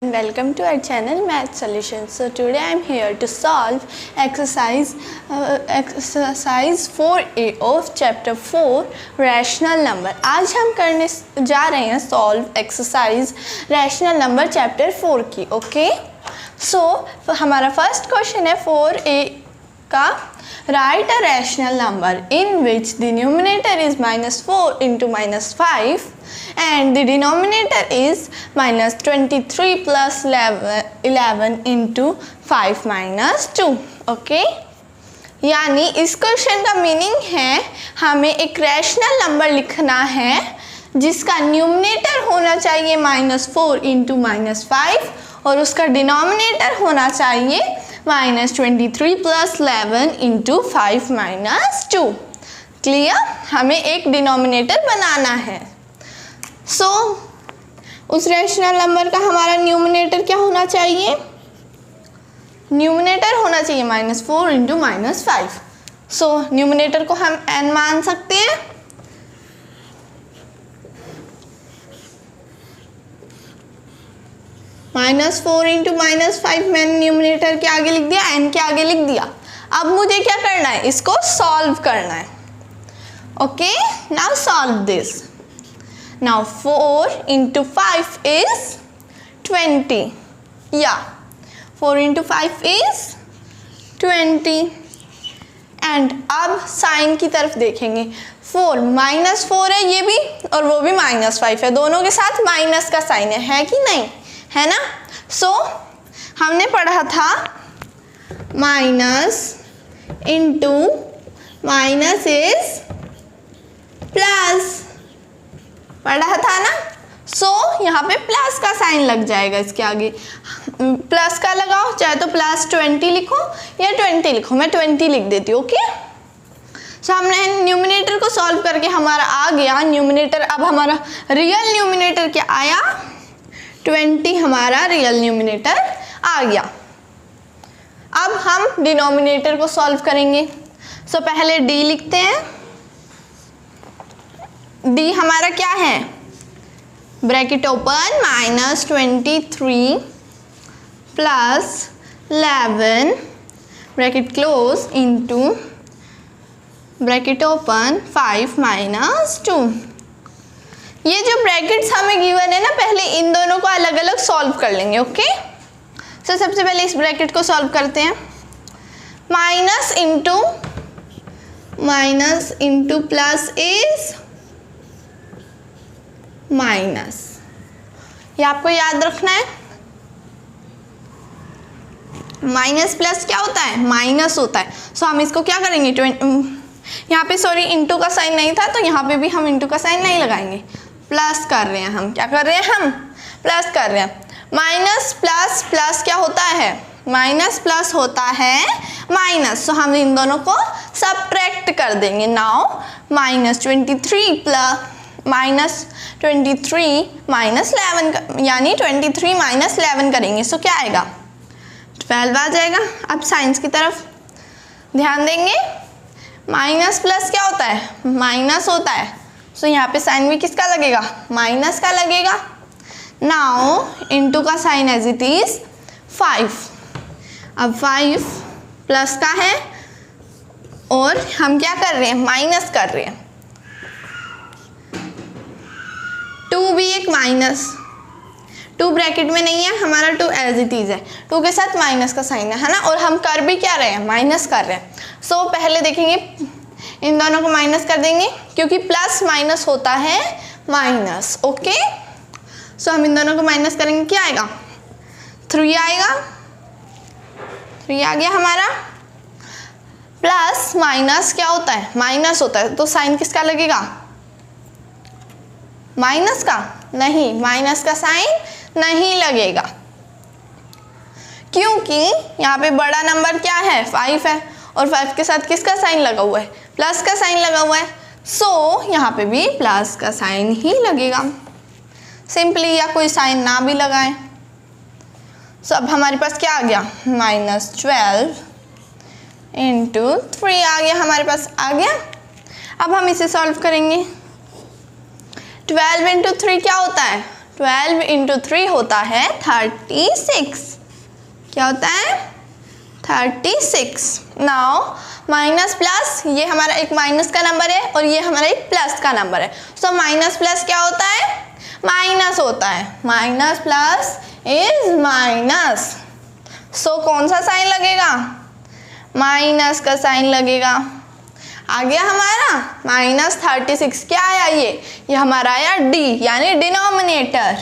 Welcome to our channel Math Solutions. So today I am here to solve exercise 4A of chapter 4 rational number. आज हम करने जा रहे हैं solve exercise rational number chapter 4 की. Okay so हमारा first question है 4A का. Write a rational number in which the numerator is -4 into -5 and the denominator is -23 plus 11 into 5 minus 2. Okay यानी इस क्वेश्चन का मीनिंग है हमें एक रैशनल नंबर लिखना है जिसका न्यूमरेटर होना चाहिए -4 into -5 और उसका डिनोमिनेटर होना चाहिए -23 plus 11 into 5 minus 2. क्लियर? हमें एक डिनोमिनेटर बनाना है. सो उस रैशनल नंबर का हमारा न्यूमरेटर क्या होना चाहिए? न्यूमरेटर होना चाहिए -4 into -5. सो न्यूमरेटर को हम n मान सकते हैं. -4 into -5 मैंने न्यूमरेटर के आगे लिख दिया, n के आगे लिख दिया. अब मुझे क्या करना है? इसको सॉल्व करना है. Okay now solve this. Now 4 into 5 is 20. या 4 into 5 is 20. एंड अब साइन की तरफ देखेंगे. 4 -4 है ये भी और वो भी -5 है. दोनों के साथ माइनस का साइन है कि नहीं? है ना. सो हमने पढ़ा था minus into minus is plus पढ़ा था ना. सो यहाँ पे प्लस का साइन लग जाएगा इसके आगे. प्लस का लगाओ, चाहे तो +20 लिखो या 20 लिखो. मैं 20 लिख देती हूँ. ओके सो हमने न्यूमरेटर को सॉल्व करके हमारा आ गया न्यूमरेटर. अब हमारा रियल न्यूमरेटर क्या आया? 20 हमारा रियल न्यूमरेटर आ गया. अब हम डिनोमिनेटर को सॉल्व करेंगे. सो पहले d लिखते हैं. d हमारा क्या है? Bracket open -23 plus 11 bracket close into bracket open 5 minus 2. ये जो ब्रैकेट्स हमें गिवन है ना, पहले इन दोनों को अलग अलग सॉल्व कर लेंगे. ओके सो सबसे पहले इस ब्रैकेट को सॉल्व करते हैं. Minus into plus is minus. ये आपको याद रखना है. माइनस प्लस क्या होता है? माइनस होता है. सो हम इसको क्या करेंगे? यहाँ पे सॉरी इंटू का साइन नहीं था तो यहाँ पे भी हम इंटू का साइन नहीं लगाएंगे. प्लस कर रहे हैं हम. क्या कर रहे हैं? हम प्लस कर रहे हैं. माइनस प्लस प्लस क्या होता है? माइनस प्लस होता है माइनस. तो हम इन दोनों को सब्ट्रैक्ट कर देंगे. नाउ -23 प्लस -23 -11 यानी 23 -11 करेंगे. सो क्या आएगा? 12 आ जाएगा. अब साइंस की तरफ ध्यान देंगे. माइनस प्लस क्या होता है? माइनस होता है. सो यहाँ पे साइन भी किसका लगेगा? माइनस का लगेगा. नाउ इनटू का साइन एज इट इज 5. अब 5 प्लस का है और हम क्या कर रहे हैं? माइनस कर रहे हैं. 2 भी एक माइनस. 2 ब्रैकेट में नहीं है हमारा, 2 एज इट इज है. 2 के साथ माइनस का साइन है ना. और हम कर भी क्या रहे हैं? माइनस कर रहे हैं. सो पहले देखेंगे इन दोनों को माइनस कर देंगे क्योंकि प्लस माइनस होता है माइनस. ओके सो हम इन दोनों को माइनस करेंगे. क्या आएगा? 3 आएगा. 3 आ गया हमारा. प्लस माइनस क्या होता है? माइनस होता है. तो साइन किसका लगेगा? माइनस का नहीं. माइनस का साइन नहीं लगेगा क्योंकि यहाँ पे बड़ा नंबर क्या है? 5 है और 5 के साथ किसका साइन लगा हुआ है? प्लस का साइन लगा हुआ है. सो यहाँ पे भी प्लस का साइन ही लगेगा सिंपली, या कोई साइन ना भी लगाएं. सो अब हमारे पास क्या आ गया? -12 इंटू 3 आ गया हमारे पास. आ गया. अब हम इसे सॉल्व करेंगे. 12 इंटू 3 क्या होता है? 12 इंटू 3 होता है 36। क्या होता है? 36। नाउ माइनस प्लस, ये हमारा एक माइनस का नंबर है और ये हमारा एक प्लस का नंबर है। सो माइनस प्लस क्या होता है? माइनस होता है। Minus plus is minus. So कौन सा साइन लगेगा? माइनस का साइन लगेगा। आ गया हमारा -36। क्या आया? ये हमारा आया डी, यानी डिनोमिनेटर।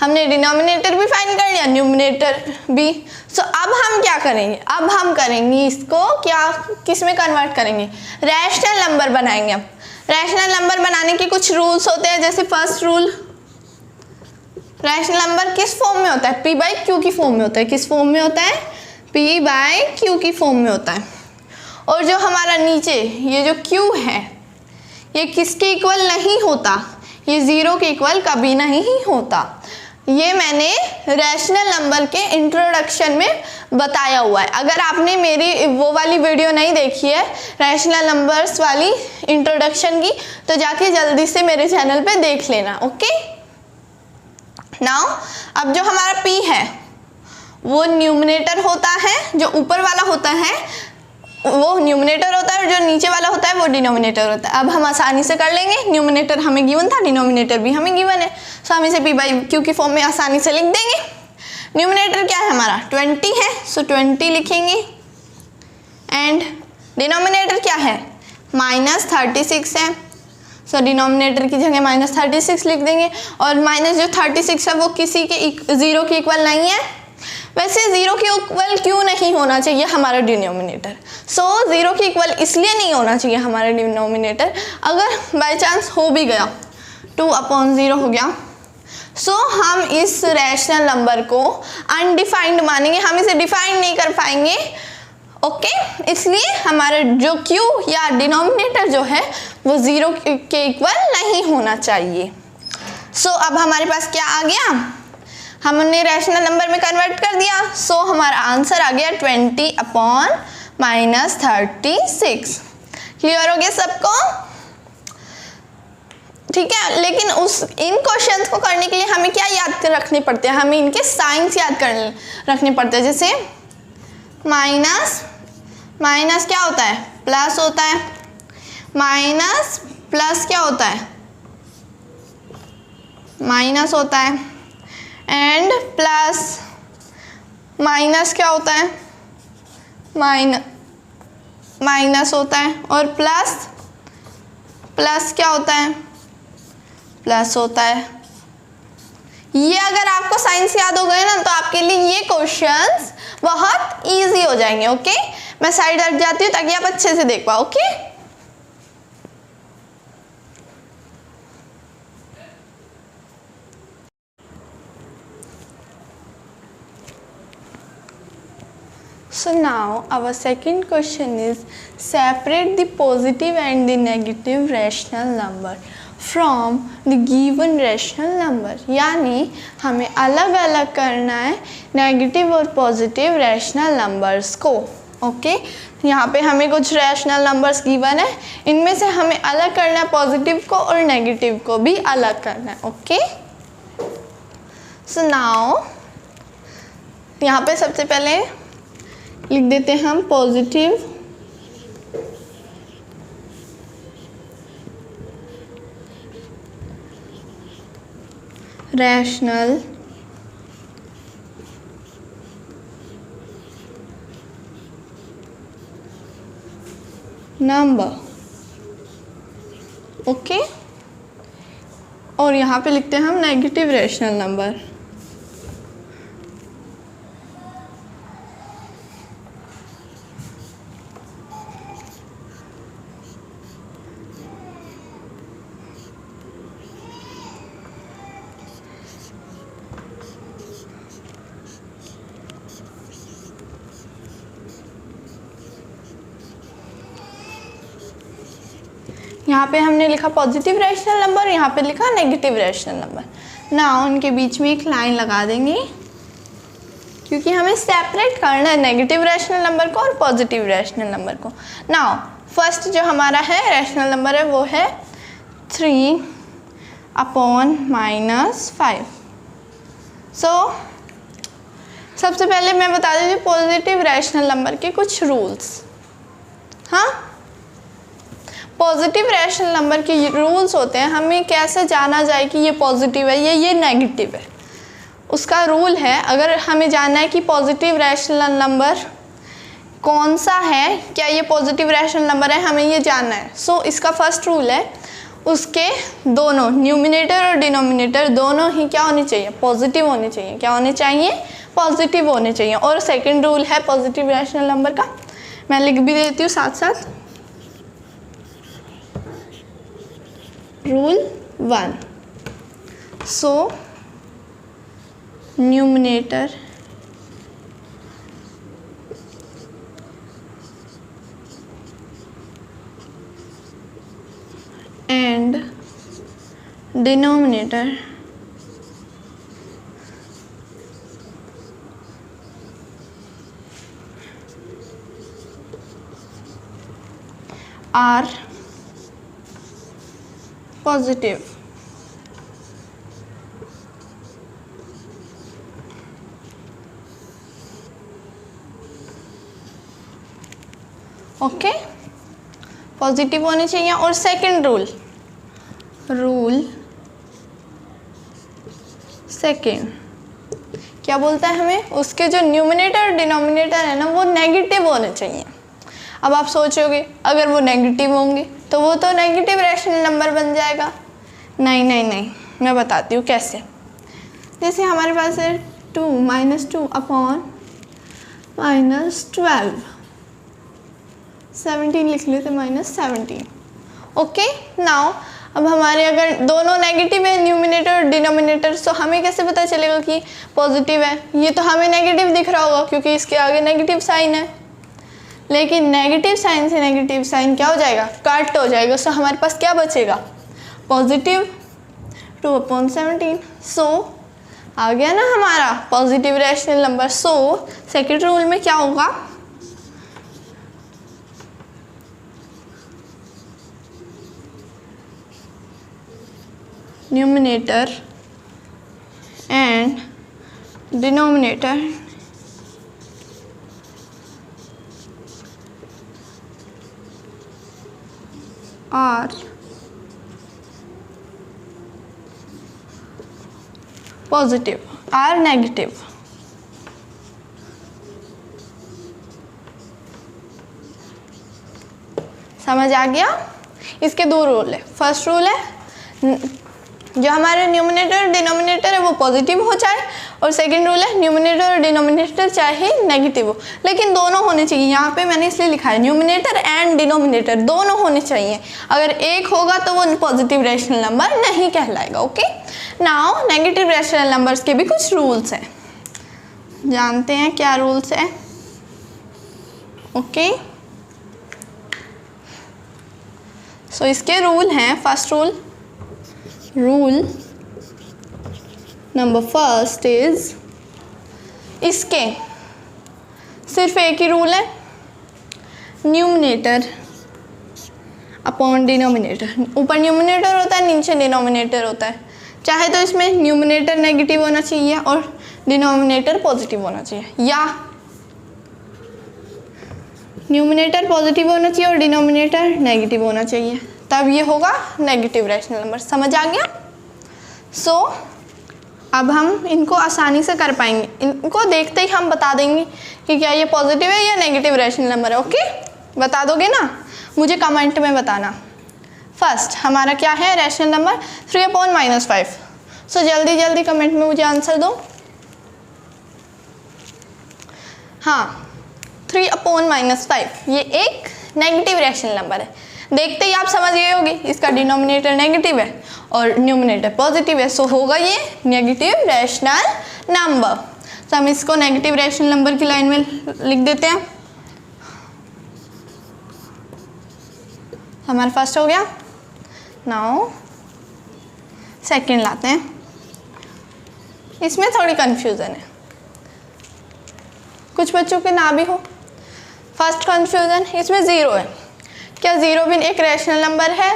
हमने डिनोमिनेटर भी फाइंड कर लिया, न्यूमरेटर भी। सो अब हम क्या करेंगे? अब हम करेंगे इसको क्या, किस में कन्वर्ट करेंगे? रैशनल नंबर बनाएंगे। अब रैशनल नंबर बनाने के कुछ रूल्स होते हैं। जैसे फर्स्ट रूल, रैशनल नंबर किस फॉर्म में होता है? P बाई Q की फॉर्म में होता है। किस फॉर्म में होता है? P बाई Q की फॉर्म में होता है। और जो हमारा नीचे ये जो Q है, ये किसके इक्वल नहीं होता? ये 0 के इक्वल कभी नहीं होता। ये मैंने रैशनल नंबर के इंट्रोडक्शन में बताया हुआ है। अगर आपने मेरी वो वाली वीडियो नहीं देखी है रैशनल नंबर्स वाली इंट्रोडक्शन की, तो जाके जल्दी से मेरे चैनल पे देख लेना। ओके, नाउ अब जो हमारा P है वो न्यूमरेटर होता है, जो ऊपर वाला होता है वो न्यूमरेटर होता है और जो नीचे वाला होता है वो डिनोमिनेटर होता है। अब हम आसानी से कर लेंगे। न्यूमरेटर हमें गिवन था, डिनोमिनेटर भी हमें गिवन है, सो हम इसे P बाई Q की फॉर्म में आसानी से लिख देंगे। न्यूमरेटर क्या है हमारा? 20 है, सो 20 लिखेंगे। एंड डिनोमिनेटर क्या है? -36 है, सो डिनोमिनेटर की जगह -36 लिख देंगे। और माइनस जो 36 है वो किसी के 0 के इक्वल नहीं है। वैसे 0 के इक्वल क्यों नहीं होना चाहिए हमारा डिनोमिनेटर? सो 0 के इक्वल इसलिए नहीं होना चाहिए हमारा डिनोमिनेटर, अगर बाय चांस हो भी गया 2/0 हो गया, सो हम इस रैशनल नंबर को अनडिफाइंड मानेंगे, हम इसे डिफाइन नहीं कर पाएंगे। ओके, इसलिए हमारा जो Q या डिनोमिनेटर जो है वो 0 के इक्वल नहीं होना चाहिए। सो अब हमारे पास क्या आ गया? हमने रैशनल नंबर में कन्वर्ट कर दिया। सो हमारा आंसर आ गया 20/-36। क्लियर हो गया सबको? ठीक है, लेकिन इन क्वेश्चंस को करने के लिए हमें क्या याद रखने पड़ते हैं? हमें इनके साइंस याद रखने पड़ते हैं। जैसे माइनस क्या होता है? प्लस होता है। माइनस प्लस क्या होता है? माइनस होता है। एंड प्लस माइनस क्या होता है? माइनस होता है। और प्लस क्या होता है? प्लस होता है। ये अगर आपको साइंस याद हो गए ना तो आपके लिए ये क्वेश्चंस बहुत इजी हो जाएंगे। ओके, मैं साइड हट जाती हूँ ताकि आप अच्छे से देख पाओ। Okay, so now our second question is separate the positive and the negative rational number from the given rational number। यानी हमें अलग अलग करना है नेगेटिव और पॉजिटिव रैशनल नंबर्स को। ओके, यहाँ पे हमें कुछ रैशनल नंबर्स गिवन है, इनमें से हमें अलग करना है पॉजिटिव को और नेगेटिव को भी अलग करना है। ओके, सो नाउ यहाँ पे सबसे पहले लिख देते हैं हम पॉजिटिव रैशनल नंबर। ओके, और यहाँ पे लिखते हैं हम नेगेटिव रैशनल नंबर। यहाँ पे हमने लिखा पॉजिटिव रैशनल नंबर, यहाँ पे लिखा नेगेटिव रैशनल नंबर। नाउ उनके बीच में एक लाइन लगा देंगे क्योंकि हमें सेपरेट करना है नेगेटिव रैशनल नंबर को और पॉजिटिव रैशनल नंबर को। नाउ फर्स्ट जो हमारा है रैशनल नंबर है वो है 3 अपॉन -5। सो सबसे पहले मैं बता देती हूँ पॉजिटिव रैशनल नंबर के कुछ रूल्स। हाँ, पॉजिटिव रैशनल नंबर के रूल्स होते हैं, हमें कैसे जाना जाए कि ये पॉजिटिव है या ये नेगेटिव है। उसका रूल है, अगर हमें जानना है कि पॉजिटिव रैशनल नंबर कौन सा है, क्या ये पॉजिटिव रैशनल नंबर है, हमें ये जानना है। सो इसका फर्स्ट रूल है, उसके दोनों न्यूमिनेटर और डिनोमिनेटर दोनों ही क्या होने चाहिए, पॉजिटिव होने चाहिए। क्या होने चाहिए, पॉजिटिव होने चाहिए। और सेकंड रूल है पॉजिटिव रैशनल नंबर का, मैं लिख भी देती हूँ साथ साथ। Rule 1, so numerator and denominator are positive. Okay, positive होने चाहिए। और सेकंड रूल सेकंड क्या बोलता है हमें, उसके जो न्यूमिनेटर और डिनोमिनेटर है ना वो नेगेटिव होने चाहिए। अब आप सोचोगे अगर वो नेगेटिव होंगे तो वो तो नेगेटिव रैशनल नंबर बन जाएगा। नहीं नहीं नहीं, मैं बताती हूँ कैसे। जैसे हमारे पास है 2 -2 अपॉन -12, 17 लिख लेते, -17। ओके, नाउ अब हमारे अगर दोनों नेगेटिव है न्यूमिनेटर और डिनोमिनेटर, तो हमें कैसे पता चलेगा कि पॉजिटिव है। ये तो हमें नेगेटिव दिख रहा होगा क्योंकि इसके आगे नेगेटिव साइन है, लेकिन नेगेटिव साइन से नेगेटिव साइन क्या हो जाएगा, कट हो जाएगा। सो हमारे पास क्या बचेगा, पॉजिटिव 2/17। सो आ गया ना हमारा positive rational number. So second rule में क्या होगा, numerator and denominator are positive, are negative. समझ आ गया। इसके दो रूल है। फर्स्ट रूल है जो हमारे न्यूमिनेटर और डिनोमिनेटर है वो पॉजिटिव हो जाए, और सेकंड रूल है न्यूमिनेटर और डिनोमिनेटर चाहे नेगेटिव हो, लेकिन दोनों होने चाहिए। यहाँ पे मैंने इसलिए लिखा है न्यूमिनेटर एंड डिनोमिनेटर दोनों होने चाहिए। अगर एक होगा तो वो पॉजिटिव रैशनल नंबर नहीं कहलाएगा। Okay, now negative rational numbers के भी कुछ रूल्स हैं, जानते हैं क्या रूल्स है। ओके, सो इसके रूल हैं। First rule number first is, इसके सिर्फ एक ही रूल है, न्यूमिनेटर अपॉन डिनोमिनेटर। ऊपर न्यूमिनेटर होता है, नीचे डिनोमिनेटर होता है। चाहे तो इसमें न्यूमिनेटर नेगेटिव होना चाहिए और डिनोमिनेटर पॉजिटिव होना चाहिए, या न्यूमिनेटर पॉजिटिव होना चाहिए और डिनोमिनेटर नेगेटिव होना चाहिए, तब ये होगा नेगेटिव रैशनल नंबर। समझ आ गया। सो अब हम इनको आसानी से कर पाएंगे, इनको देखते ही हम बता देंगे कि क्या ये पॉजिटिव है या नेगेटिव रैशनल नंबर है। ओके, बता दोगे ना, मुझे कमेंट में बताना। फर्स्ट हमारा क्या है रैशनल नंबर, 3/-5। सो जल्दी जल्दी कमेंट में मुझे आंसर दो। हाँ, 3/-5 ये एक नेगेटिव रैशनल नंबर है। देखते ही आप समझ गए होगे इसका डिनोमिनेटर नेगेटिव है और न्यूमिनेटर पॉजिटिव है, सो होगा ये नेगेटिव रैशनल नंबर। तो हम इसको नेगेटिव रैशनल नंबर की लाइन में लिख देते हैं। हमारा फर्स्ट हो गया। नाउ सेकंड लाते हैं। इसमें थोड़ी कंफ्यूजन है, कुछ बच्चों के ना भी हो। फर्स्ट कंफ्यूजन, इसमें 0 है। क्या 0 भी एक रैशनल नंबर है?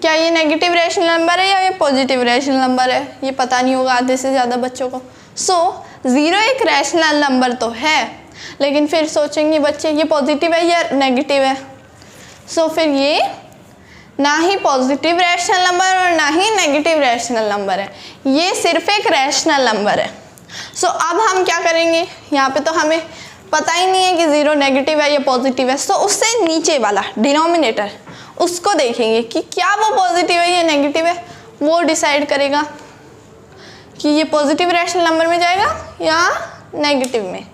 क्या ये नेगेटिव रैशनल नंबर है या ये पॉजिटिव रैशनल नंबर है, ये पता नहीं होगा आधे से ज़्यादा बच्चों को। सो 0 एक रैशनल नंबर तो है, लेकिन फिर सोचेंगे बच्चे ये पॉजिटिव है या नेगेटिव है। सो फिर ये ना ही पॉजिटिव रैशनल नंबर और ना ही नेगेटिव रैशनल नंबर है, ये सिर्फ एक रैशनल नंबर है। सो अब हम क्या करेंगे, यहाँ पे तो हमें पता ही नहीं है कि 0 नेगेटिव है या पॉजिटिव है। सो उससे नीचे वाला डिनोमिनेटर उसको देखेंगे कि क्या वो पॉजिटिव है या नेगेटिव है, वो डिसाइड करेगा कि ये पॉजिटिव रैशनल नंबर में जाएगा या नेगेटिव में।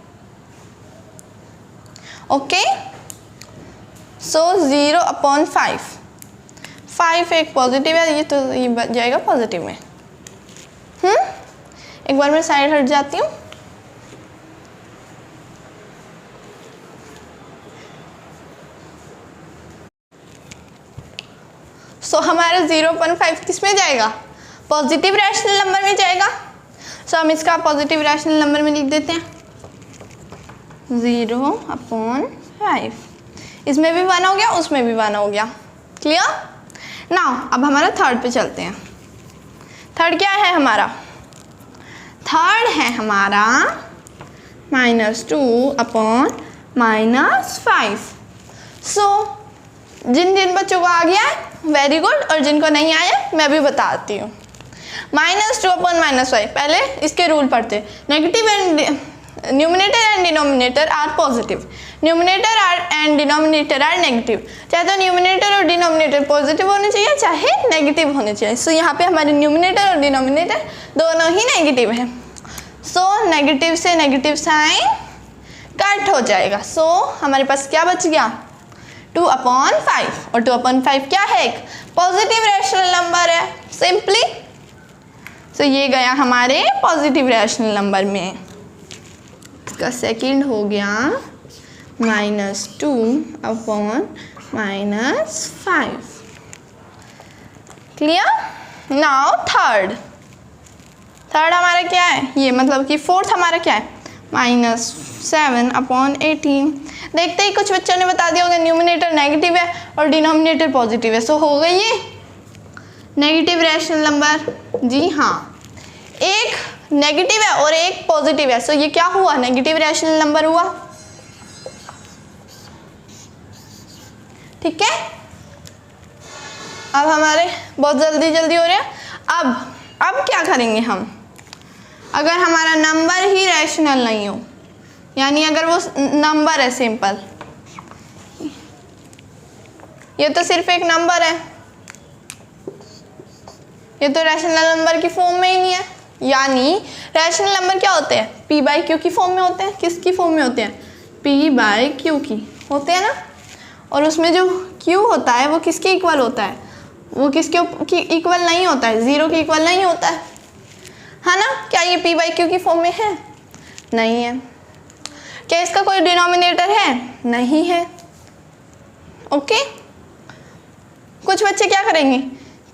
ओके, सो 0/5, 5 एक पॉजिटिव है, ये तो ये जाएगा पॉजिटिव में। एक बार मैं साइड हट जाती हूँ। सो हमारा 0/5 किस में जाएगा, पॉजिटिव रैशनल नंबर में जाएगा। सो हम इसका पॉजिटिव रैशनल नंबर में लिख देते हैं 0/5। इसमें भी 1 हो गया, उसमें भी 1 हो गया। क्लियर। नाउ अब हमारा थर्ड पे चलते हैं। थर्ड क्या है हमारा, थर्ड है हमारा -2/-5। सो जिन जिन बच्चों को आ गया है वेरी गुड, और जिनको नहीं आया मैं भी बताती हूँ। -2/-5, पहले इसके रूल पढ़ते। Negative and numerator and denominator are positive, numerator and denominator are negative. चाहे तो न्यूमिनेटर और डिनोमिनेटर पॉजिटिव होने चाहिए, चाहे नेगेटिव होने चाहिए। सो यहाँ पे हमारे न्यूमिनेटर और डिनोमिनेटर दोनों ही नेगेटिव है। सो नेगेटिव से नेगेटिव साइन कट हो जाएगा। सो हमारे पास क्या बच गया, 2/5, और 2/5 क्या है, एक पॉजिटिव रैशनल नंबर है सिंपली। सो ये गया हमारे पॉजिटिव रैशनल नंबर में। इसका सेकंड हो गया -2/-5। क्लियर। नाउ थर्ड हमारा क्या है, ये मतलब कि फोर्थ हमारा क्या है, -7/18। देखते ही कुछ बच्चों ने बता दिया होगा न्यूमिनेटर नेगेटिव है और डिनोमिनेटर पॉजिटिव है। सो हो गई ये नेगेटिव रैशनल नंबर। जी हाँ, एक नेगेटिव है और एक पॉजिटिव है। सो ये क्या हुआ, नेगेटिव रैशनल नंबर हुआ। ठीक है, अब हमारे बहुत जल्दी हो रहे हैं। अब क्या करेंगे हम, अगर हमारा नंबर ही रैशनल नहीं हो, यानी अगर वो नंबर है सिंपल, ये तो सिर्फ एक नंबर है, ये तो रैशनल नंबर की फॉर्म में ही नहीं है। यानी रैशनल नंबर क्या होते हैं, p/q की फॉर्म में होते हैं। किसकी फॉर्म में होते हैं, p/q की होते हैं ना। और उसमें जो q होता है वो किसके इक्वल होता है, वो किसके इक्वल नहीं होता है, 0 के इक्वल नहीं होता है ना। क्या ये p/q की फॉर्म में है, नहीं है। क्या इसका कोई डिनोमिनेटर है, नहीं है। ओके, कुछ बच्चे क्या करेंगे,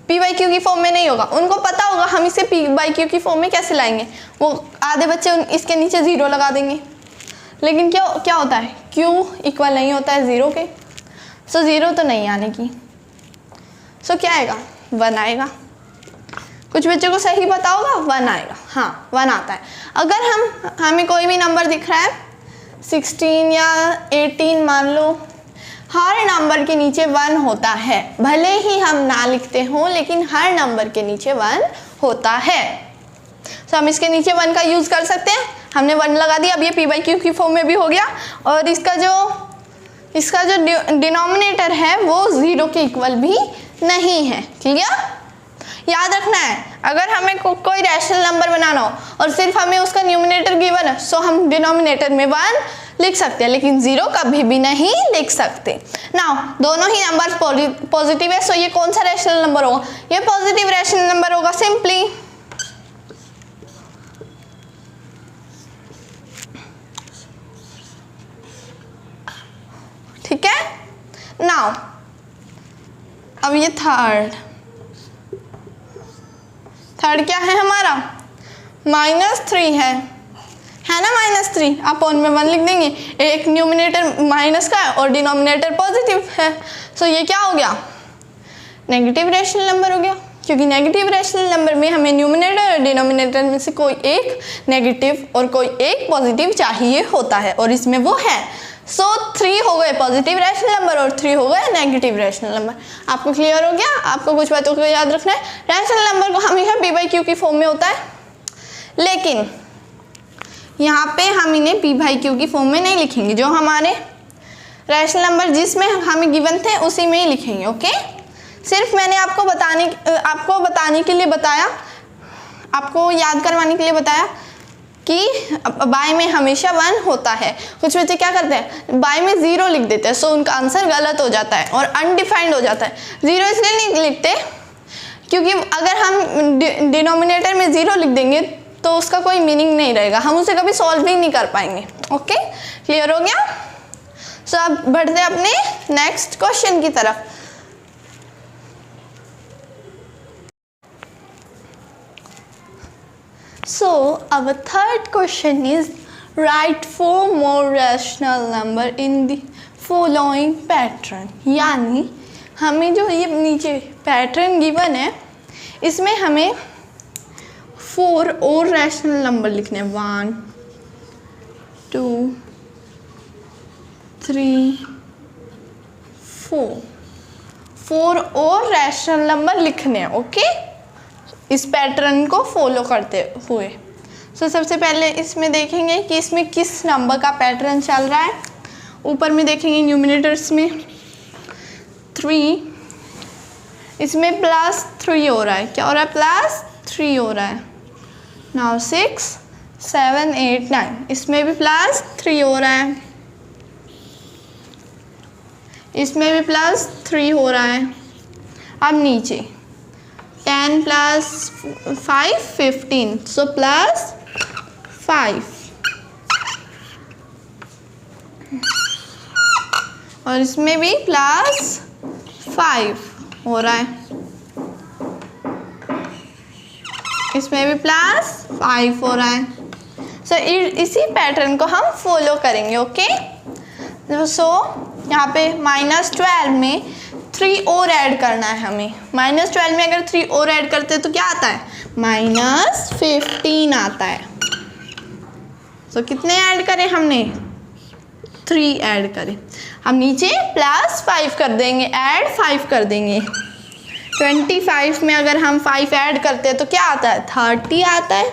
p/q की फॉर्म में नहीं होगा, उनको पता होगा हम इसे p/q की फॉर्म में कैसे लाएंगे। वो आधे बच्चे इसके नीचे 0 लगा देंगे, लेकिन क्या होता है, q इक्वल नहीं होता है 0 के। सो 0 तो नहीं आने की। सो क्या आएगा, 1 आएगा। कुछ बच्चों को सही पता होगा, 1 आएगा। हाँ 1 आता है। अगर हमें कोई भी नंबर दिख रहा है 16 या 18 मान लो, हर नंबर के नीचे 1 होता है। भले ही हम ना लिखते हों, लेकिन हर नंबर के नीचे 1 होता है। तो हम इसके नीचे 1 का यूज़ कर सकते हैं। हमने 1 लगा दिया, अब ये p/q की फॉर्म में भी हो गया। और इसका जो डिनोमिनेटर है वो 0 के इक्वल भी नहीं है। क्लियर। याद रखना है, अगर हमें कोई रैशनल नंबर बनाना हो और सिर्फ हमें उसका न्यूमिनेटर गिवन है, सो हम डिनोमिनेटर में 1 लिख सकते हैं, लेकिन 0 कभी भी नहीं लिख सकते। नाउ दोनों ही नंबर पॉजिटिव है। सो ये कौन सा रैशनल नंबर होगा, ये पॉजिटिव रैशनल नंबर होगा सिंपली। ठीक है। नाउ अब ये थर्ड क्या है हमारा, -3 है ना। -3 अपॉन में 1 लिख देंगे। एक न्यूमिनेटर माइनस का है और डिनोमिनेटर पॉजिटिव है। सो ये क्या हो गया, नेगेटिव रैशनल नंबर हो गया, क्योंकि नेगेटिव रैशनल नंबर में हमें न्यूमरेटर और डिनोमिनेटर में से कोई एक नेगेटिव और कोई एक पॉजिटिव चाहिए होता है, और इसमें वो है। सो 3 हो गए पॉजिटिव रैशनल नंबर और 3 हो गए नेगेटिव रैशनल नंबर। आपको क्लियर हो गया? आपको कुछ बातों को याद रखना है। रैशनल नंबर को हमेशा p/q की फॉर्म में होता है, लेकिन यहाँ पे हम इन्हें p/q की फॉर्म में नहीं लिखेंगे। जो हमारे रैशनल नंबर जिसमें हमें गिवन थे उसी में ही लिखेंगे। ओके, सिर्फ मैंने आपको बताने के लिए बताया, आपको याद करवाने के लिए बताया कि बाय में हमेशा 1 होता है। कुछ बच्चे क्या करते हैं, बाय में 0 लिख देते हैं, सो उनका आंसर गलत हो जाता है और अनडिफाइंड हो जाता है। 0 इसलिए नहीं लिखते क्योंकि अगर हम डिनोमिनेटर में 0 लिख देंगे तो उसका कोई मीनिंग नहीं रहेगा, हम उसे कभी सॉल्व भी नहीं कर पाएंगे। ओके, क्लियर हो गया? सो अब बढ़ते हैं अपने नेक्स्ट क्वेश्चन की तरफ। So our third question is write 4 more rational number in the following pattern। यानी हमें जो ये नीचे पैटर्न गिवन है इसमें हमें 4 और रैशनल नंबर लिखने हैं। 1 2 3 4 और रैशनल नंबर लिखने हैं। ओके, इस पैटर्न को फॉलो करते हुए। सो सबसे पहले इसमें देखेंगे कि इसमें किस नंबर का पैटर्न चल रहा है। ऊपर में देखेंगे न्यूमिनेटर्स में 3, इसमें +3 हो रहा है। क्या हो रहा है? +3 हो रहा है। नाउ 6 7 8 9, इसमें भी +3 हो रहा है, इसमें भी +3 हो रहा है। अब नीचे 10 + 5 15, सो +5, और इसमें भी +5 हो रहा है, इसमें भी +5 हो रहा है। सो इसी पैटर्न को हम फॉलो करेंगे। ओके, सो यहाँ पे -12 में 3 और ऐड करना है हमें। -12 में अगर 3 और ऐड करते हैं तो क्या आता है? -15 आता है। तो कितने ऐड करें हमने? 3 ऐड करें। हम नीचे +5 कर देंगे, ऐड 5 कर देंगे। 25 में अगर हम 5 ऐड करते हैं तो क्या आता है? 30 आता है।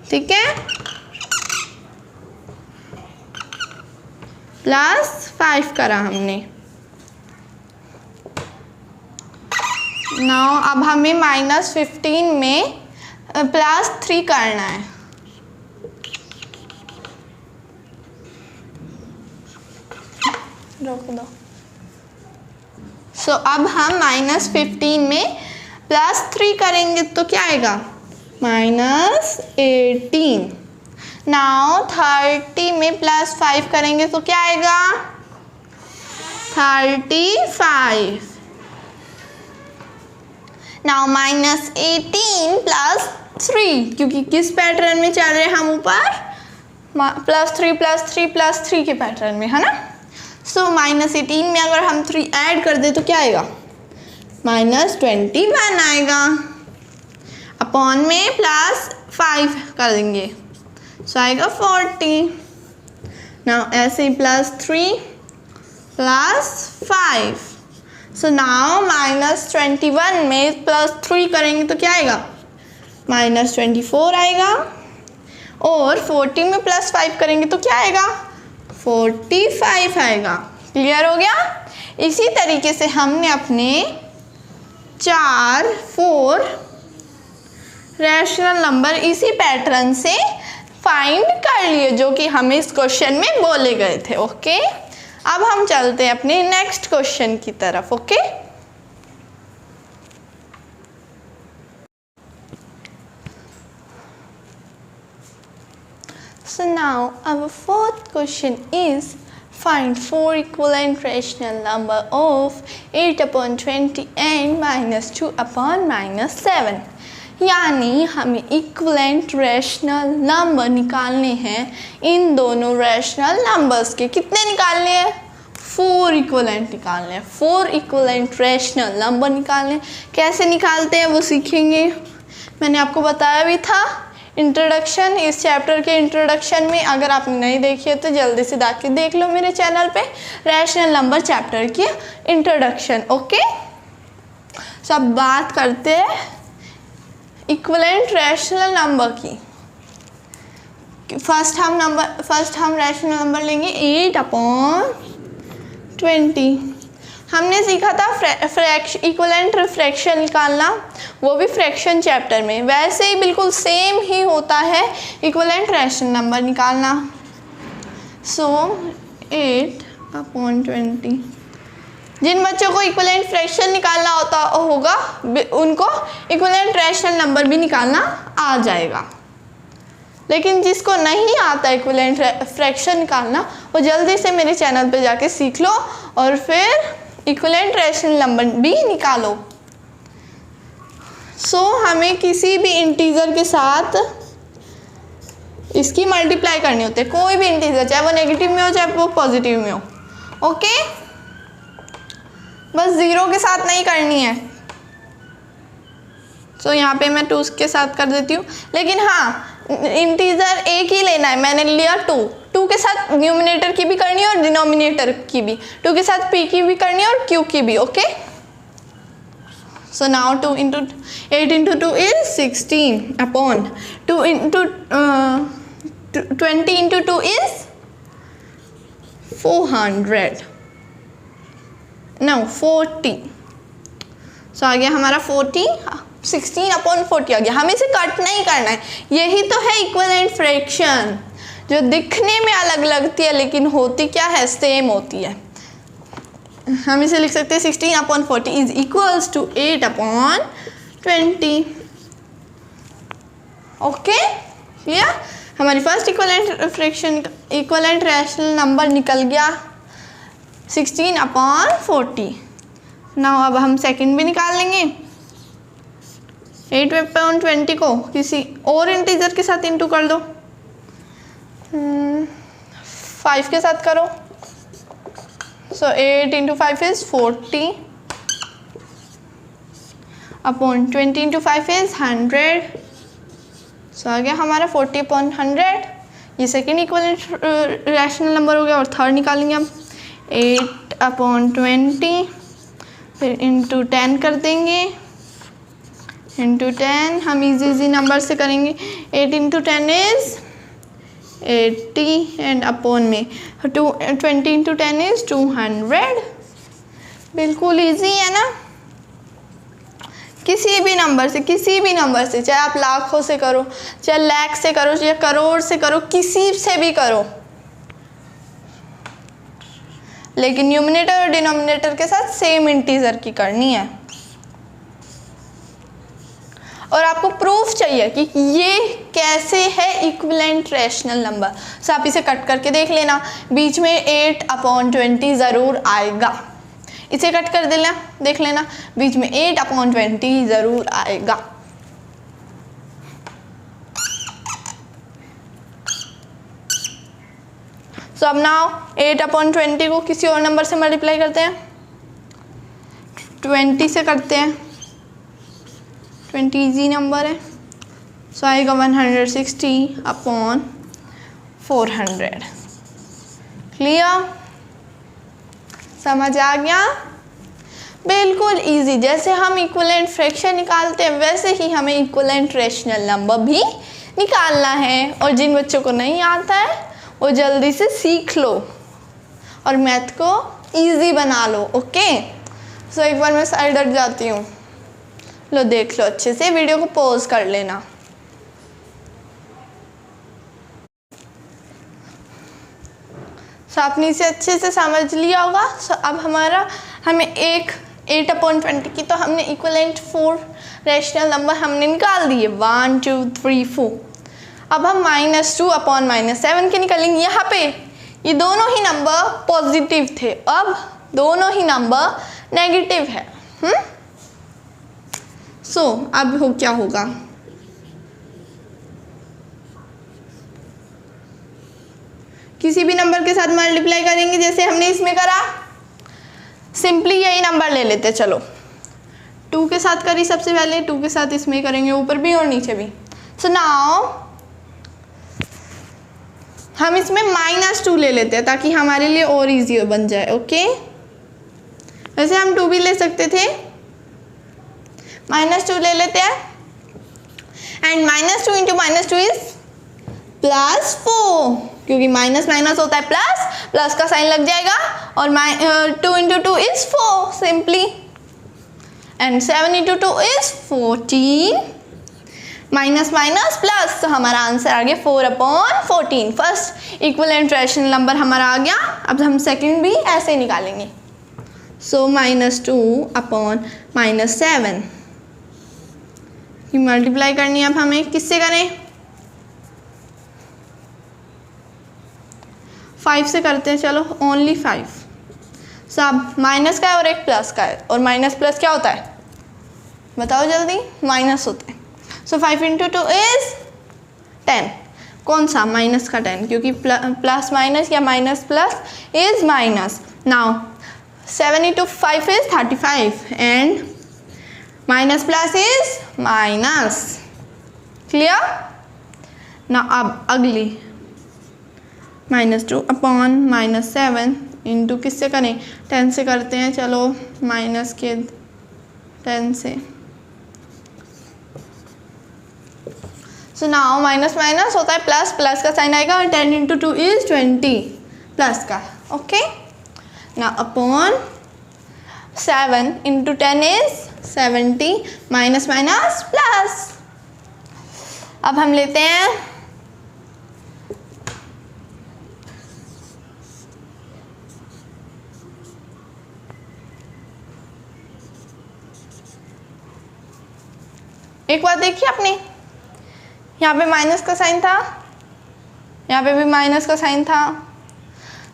ठीक है, +5 करा हमने। नाउ अब हमें -15 में +3 करना है। रोक दो। सो अब हम -15 में +3 करेंगे तो क्या आएगा? -18। नाउ 30 में +5 करेंगे तो क्या आएगा? 35। नाउ -18 + 3, क्योंकि किस पैटर्न में चल रहे हैं हम? ऊपर +3 +3 +3 के पैटर्न में, है ना। सो -18 में अगर हम 3 ऐड कर दे तो क्या आएगा? -21 आएगा। अपॉन में +5 कर देंगे, सो आएगा 40। नाउ ऐसे ही +3 +5, सो नाउ -21 में +3 करेंगे तो क्या आएगा? -24 आएगा। और 14 में +5 करेंगे तो क्या आएगा? 45 आएगा। क्लियर हो गया? इसी तरीके से हमने अपने 4 रैशनल नंबर इसी पैटर्न से फाइंड कर लिए जो कि हमें इस क्वेश्चन में बोले गए थे। ओके, अब हम चलते हैं अपने नेक्स्ट क्वेश्चन की तरफ। Okay, so now our fourth question is find 4 equivalent rational number of 8/20 and -2/-7। यानी हमें इक्वलेंट रैशनल नंबर निकालने हैं इन दोनों रैशनल नंबर्स के। कितने निकालने हैं? 4 इक्वलेंट निकालने हैं, 4 इक्वलेंट रैशनल नंबर निकालने हैं। कैसे निकालते हैं वो सीखेंगे। मैंने आपको बताया भी था इंट्रोडक्शन, इस चैप्टर के इंट्रोडक्शन में, अगर आपने नहीं देखी है तो जल्दी से जाके देख लो मेरे चैनल पे, रैशनल नंबर चैप्टर की इंट्रोडक्शन। ओके, सो अब बात करते हैं इक्वलेंट रैशनल नंबर की। फर्स्ट हम रैशनल नंबर लेंगे 8/20। हमने सीखा था इक्वलेंट फ्रैक्शन निकालना, वो भी फ्रैक्शन चैप्टर में। वैसे ही बिल्कुल सेम ही होता है इक्वलेंट रैशनल नंबर निकालना। सो 8/20, जिन बच्चों को इक्वलेंट फ्रैक्शन निकालना होगा उनको इक्वलेंट रैशनल नंबर भी निकालना आ जाएगा। लेकिन जिसको नहीं आता इक्वलेंट फ्रैक्शन निकालना, वो जल्दी से मेरे चैनल पे जाके सीख लो और फिर इक्वलेंट रैशनल नंबर भी निकालो। सो हमें किसी भी इंटीजर के साथ इसकी मल्टीप्लाई करनी होती है, कोई भी इंटीजर, चाहे वो नेगेटिव में हो चाहे वो पॉजिटिव में हो। ओके, बस 0 के साथ नहीं करनी है। सो यहाँ पे मैं 2 के साथ कर देती हूँ, लेकिन हाँ इंटीजर एक ही लेना है। मैंने लिया 2 के साथ न्यूमिनेटर की भी करनी है और डिनोमिनेटर की भी, 2 के साथ p की भी करनी है और q की भी। Okay, so now 8 into 2 is 16/20 into 2 is 400, no 40। सो आ गया हमारा 16/40 आ गया। हमें इसे कट नहीं करना है, यही तो है इक्वलेंट फ्रैक्शन, जो दिखने में अलग लगती है लेकिन होती क्या है, सेम होती है। हम इसे लिख सकते हैं 16/40 इज इक्वल्स टू 8/20। ओके, या हमारी फर्स्ट इक्वलेंट रैशनल नंबर निकल गया 16/40। नाउ अब हम सेकंड भी निकाल लेंगे। 8/20 को किसी और इंटीजर के साथ इंटू कर दो, 5 के साथ करो। सो 8 into 5 is 40/20 into 5 is 100। सो आ गया हमारा 40/100। ये सेकेंड इक्वलेंट रैशनल नंबर हो गया। और थर्ड निकालेंगे हम 8/20, फिर इंटू 10 कर देंगे, इंटू 10 हम इजी नंबर से करेंगे। 8 into 10 is 80 एंड अपॉन में 20 into 10 is 200। बिल्कुल इजी है ना। किसी भी नंबर से, चाहे आप लाखों से करो, चाहे लाख से करो, चाहे करोड़ से करो, किसी से भी करो, लेकिन न्यूमिनेटर और डिनोमिनेटर के साथ सेम इंटीजर की करनी है। और आपको प्रूफ चाहिए कि ये कैसे है इक्विवेलेंट रैशनल नंबर। सो आप इसे कट करके देख लेना, बीच में 8/20 ज़रूर आएगा। इसे कट कर देना, देख लेना, बीच में 8/20 ज़रूर आएगा। सो अब नाउ 8/20 को किसी और नंबर से मल्टीप्लाई करते हैं, 20 से करते हैं। 20 इजी नंबर है। सो आएगा 160/400। क्लियर, समझ आ गया। बिल्कुल इजी, जैसे हम इक्विवेलेंट फ्रैक्शन निकालते हैं वैसे ही हमें इक्विवेलेंट रैशनल नंबर भी निकालना है। और जिन बच्चों को नहीं आता है वो जल्दी से सीख लो और मैथ को इजी बना लो। ओके, सो एक बार मैं साइड हट जाती हूँ, लो देख लो अच्छे से, वीडियो को पॉज कर लेना। सो आपने इसे अच्छे से समझ लिया होगा। सो अब हमें 8/20 की तो हमने इक्विवेलेंट 4 रैशनल नंबर हमने निकाल दिए, 1 2 3 4। अब हम -2/-7 के निकालेंगे। यहाँ पे ये दोनों ही नंबर पॉजिटिव थे, अब दोनों ही नंबर नेगेटिव है। सो अब क्या होगा, किसी भी नंबर के साथ मल्टीप्लाई करेंगे जैसे हमने इसमें करा, सिंपली यही नंबर ले लेते हैं। चलो 2 के साथ करी सबसे पहले, 2 के साथ इसमें करेंगे, ऊपर भी और नीचे भी। सो नाउ हम इसमें -2 ले लेते हैं ताकि हमारे लिए और इजी बन जाए। ओके, वैसे हम 2 भी ले सकते थे, -2 ले लेते हैं। एंड -2 इंटू -2 इज +4, क्योंकि माइनस माइनस होता है प्लस, प्लस का साइन लग जाएगा, और 2 into 2 is 4 simply, and 7 into 2 is 14, minus minus plus, तो हमारा आंसर आ गया 4/14। फर्स्ट इक्विवेलेंट रैशनल नंबर हमारा आ गया। अब हम सेकंड भी ऐसे ही निकालेंगे। सो -2/-7 की मल्टीप्लाई करनी है। अब हमें किससे करें? 5 से करते हैं। चलो ओनली 5। सब माइनस का है और एक प्लस का है, और माइनस प्लस क्या होता है बताओ जल्दी? माइनस होता है। सो 5 इंटू 2 इज 10। कौन सा? माइनस का 10, क्योंकि प्लस माइनस या minus plus is minus. Now 7 into 5 is 35, and minus plus is minus. Clear? ना अब अगली -2/-7 इंटू किससे करें? 10 से करते हैं। चलो माइनस के 10 से। सो नाउ माइनस माइनस होता है प्लस, प्लस का साइन आएगा, और 10 इंटू 2 इज 20 प्लस का। ओके, ना upon 7 into 10 is 70, minus minus plus. अब हम लेते हैं एक बात देखिए आपने, यहाँ पे माइनस का साइन था, यहाँ पे भी माइनस का साइन था।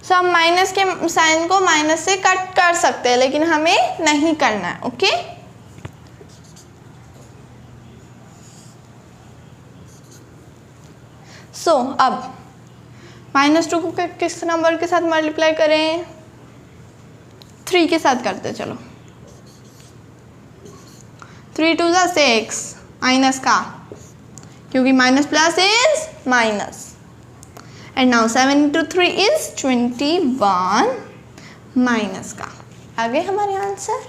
सो हम माइनस के साइन को माइनस से कट कर सकते हैं, लेकिन हमें नहीं करना है। ओके, सो अब -2 को किस नंबर के साथ मल्टीप्लाई करें? 3 के साथ करते हैं। चलो 3 2 = 6, माइनस का, क्योंकि minus plus is minus. And now 7 into 3 is 21, minus का। आ गए हमारे आंसर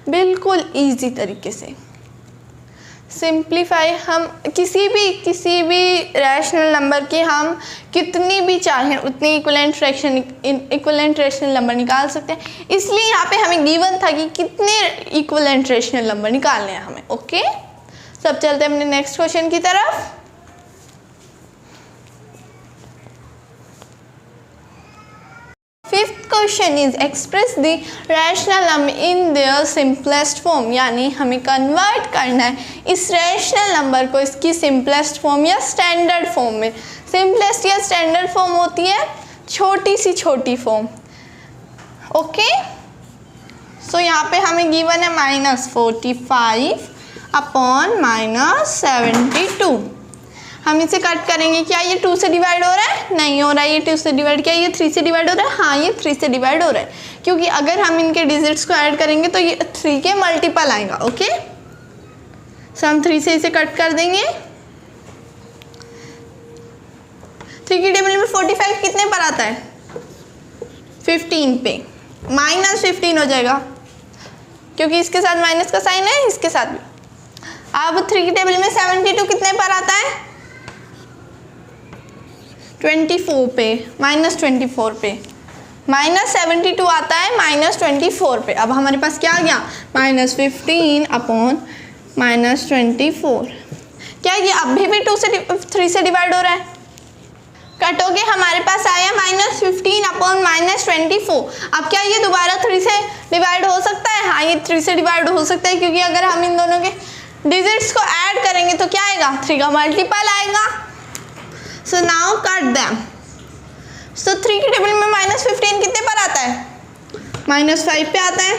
बिल्कुल इजी तरीके से। सिंप्लीफाई हम किसी भी रैशनल नंबर के हम कितनी भी चाहें उतनी इक्विवेलेंट रैशनल नंबर निकाल सकते हैं। इसलिए यहाँ पे हमें गिवन था कि कितने इक्विवेलेंट रैशनल नंबर निकालने हैं हमें। ओके, सब चलते हैं अपने नेक्स्ट क्वेश्चन की तरफ। Fifth question is express the rational number in their simplest form, यानी हमें कन्वर्ट करना है इस रैशनल नंबर को इसकी सिंपलेस्ट फॉर्म या स्टैंडर्ड फॉर्म में। सिंपलेस्ट या स्टैंडर्ड फॉर्म होती है छोटी सी छोटी फॉर्म। ओके, सो यहाँ पे हमें गिवन है -45/-72। हम इसे कट करेंगे। क्या ये 2 से डिवाइड हो रहा है? नहीं हो रहा है। ये 2 से डिवाइड, क्या ये 3 से डिवाइड हो रहा है? हाँ, ये 3 से डिवाइड हो रहा है, क्योंकि अगर हम इनके डिजिट्स को ऐड करेंगे तो ये 3 के मल्टीपल आएगा। ओके, सो हम 3 से इसे कट कर देंगे। 3 की टेबल में 45 कितने पर आता है? 15 पे। -15 हो जाएगा, क्योंकि इसके साथ माइनस का साइन है, इसके साथ भी। अब 3 की टेबल में 72 कितने पर आता है? 24 पे, -24 पे। -72 आता है -24 पे। अब हमारे पास क्या आ गया? -15/-24। क्या ये अभी भी 3 से डिवाइड हो रहा है? कटोगे, हमारे पास आया -15/-24। अब क्या ये दोबारा 3 से डिवाइड हो सकता है? हाँ, ये 3 से डिवाइड हो सकता है, क्योंकि अगर हम इन दोनों के डिजिट्स को ऐड करेंगे तो क्या आएगा? 3 का मल्टीपल आएगा। So now cut them. So 3 की टेबल में -15 कितने पर आता है? -5 पे आता है।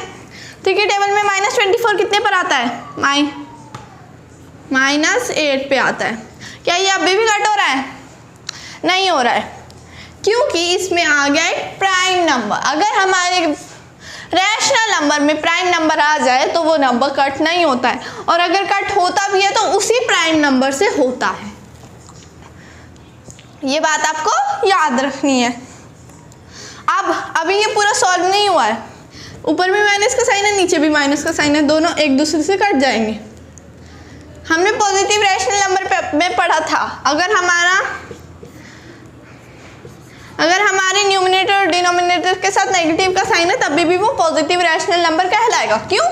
3 की टेबल में -24 कितने पर आता है? -8 पे आता है। क्या ये अभी भी कट हो रहा है? नहीं हो रहा है, क्योंकि इसमें आ गया एक प्राइम नंबर। अगर हमारे रैशनल नंबर में प्राइम नंबर आ जाए तो वो नंबर कट नहीं होता है, और अगर कट होता भी है तो उसी प्राइम नंबर से होता है। ये बात आपको याद रखनी है। अब अभी ये पूरा सॉल्व नहीं हुआ है, ऊपर भी माइनस का साइन है, नीचे भी माइनस का साइन है, दोनों एक दूसरे से कट जाएंगे। हमने पॉजिटिव रैशनल नंबर में पढ़ा था, अगर हमारे न्यूमरेटर और डिनोमिनेटर के साथ नेगेटिव का साइन है तभी भी वो पॉजिटिव रैशनल नंबर कहलाएगा। क्यों?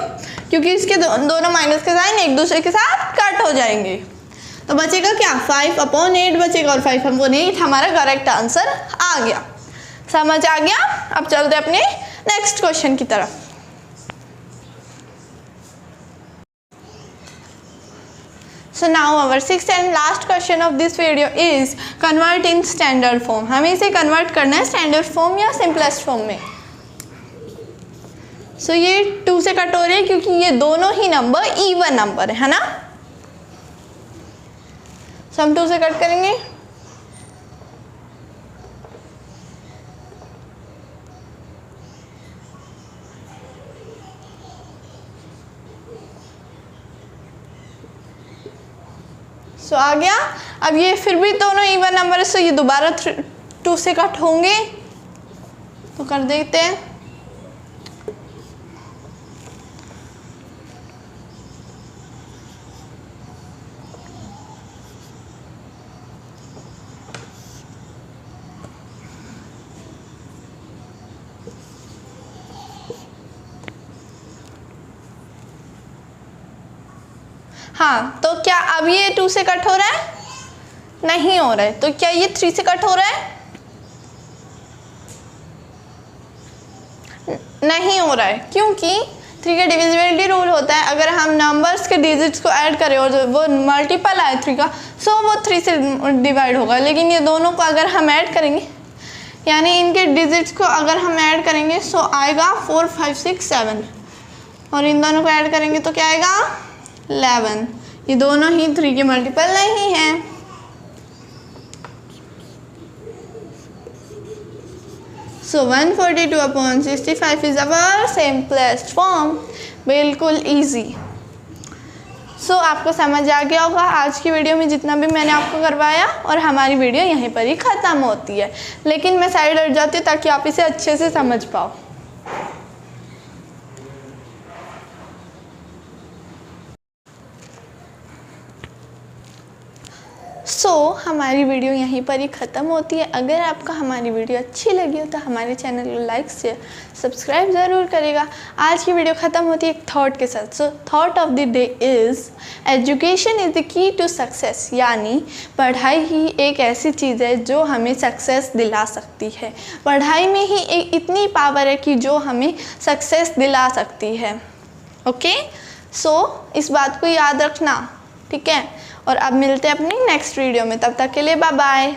क्योंकि इसके दोनों माइनस के साइन एक दूसरे के साथ कट हो जाएंगे। तो बचेगा क्या? 5/8 बचेगा, और 5/8 हमारा करेक्ट आंसर आ गया। समझ आ गया? अब चलते अपने नेक्स्ट क्वेश्चन की तरफ। So now our sixth and last question of this video is convert in standard form। हमें इसे कन्वर्ट करना है स्टैंडर्ड फॉर्म या सिंपलेस्ट फॉर्म में। So ये 2 से कट हो रही है क्योंकि ये दोनों ही नंबर इवन नंबर है ना। So हम 2 से कट करेंगे, सो आ गया। अब ये फिर भी दोनों इवन नंबर है, सो ये दोबारा 2 से कट होंगे, तो कर देते हैं। हाँ, तो क्या अब ये 2 से कट हो रहा है? नहीं हो रहा है। तो क्या ये 3 से कट हो रहा है? नहीं हो रहा है, क्योंकि 3 का डिविजिबिलिटी रूल होता है, अगर हम नंबर्स के डिजिट्स को ऐड करें और वो मल्टीपल आए 3 का, सो वो 3 से डिवाइड होगा। लेकिन ये दोनों को अगर हम ऐड करेंगे, यानी इनके डिजिट्स को अगर हम ऐड करेंगे, सो आएगा 4 5 6 7, और इन दोनों को ऐड करेंगे तो क्या आएगा? 11। ये दोनों ही 3 के मल्टीपल नहीं हैं। सो 142/65 इज अवर सिंपलेस्ट फॉर्म। बिल्कुल इजी। सो आपको समझ आ गया होगा आज की वीडियो में जितना भी मैंने आपको करवाया, और हमारी वीडियो यहीं पर ही ख़त्म होती है, लेकिन मैं साइड हट जाती हूँ ताकि आप इसे अच्छे से समझ पाओ। हमारी वीडियो यहीं पर ही ख़त्म होती है। अगर आपको हमारी वीडियो अच्छी लगी हो तो हमारे चैनल को लाइक शेयर सब्सक्राइब ज़रूर करेगा। आज की वीडियो ख़त्म होती है एक थॉट के साथ। So thought of the day is education is the key to success, यानी पढ़ाई ही एक ऐसी चीज़ है जो हमें सक्सेस दिला सकती है। पढ़ाई में ही एक इतनी पावर है कि जो हमें सक्सेस दिला सकती है। ओके, सो इस बात को याद रखना, ठीक है। और अब मिलते हैं अपनी नेक्स्ट वीडियो में, तब तक के लिए बाय बाय।